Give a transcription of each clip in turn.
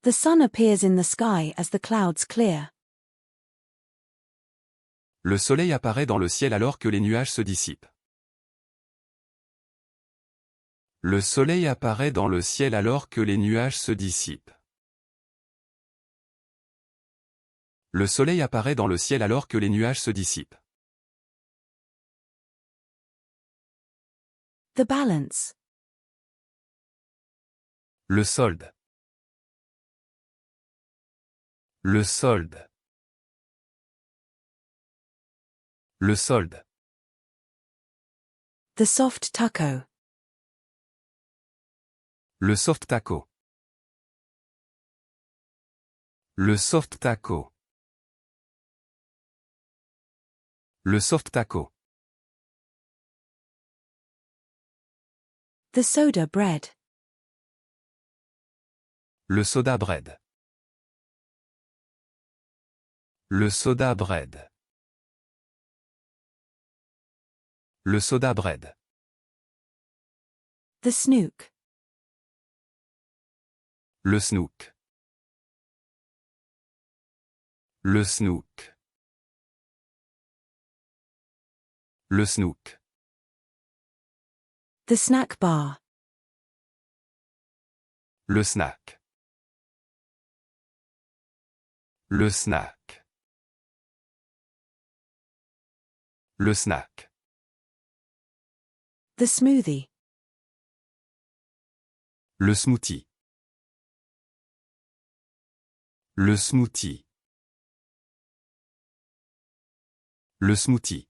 The sun appears in the sky as the clouds clear. Le soleil apparaît dans le ciel alors que les nuages se dissipent. Le soleil apparaît dans le ciel alors que les nuages se dissipent. Le soleil apparaît dans le ciel alors que les nuages se dissipent. The balance. Le solde. Le solde. Le solde. The soft taco. Le soft taco. Le soft taco. Le soft taco. The soda bread. Le soda bread. Le soda bread. Le soda bread. The snook. Le snook. Le snook. Le snook. The snack bar. Le snack. Le snack. Le snack. The smoothie. Le smoothie. Le smoothie. Le smoothie.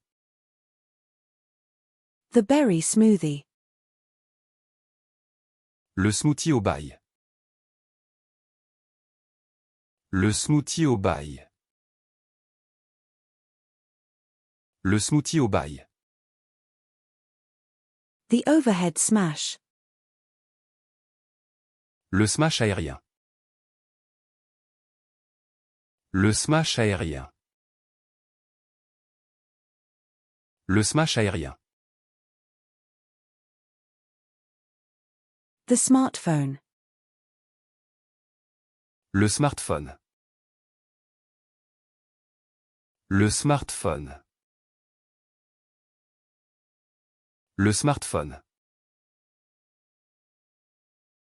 The berry smoothie. Le smoothie au bail. Le smoothie au bail. Le smoothie au bail. The overhead smash. Le smash aérien. Le smash aérien. Le smash aérien. The smartphone. Le smartphone. Le smartphone. Le smartphone.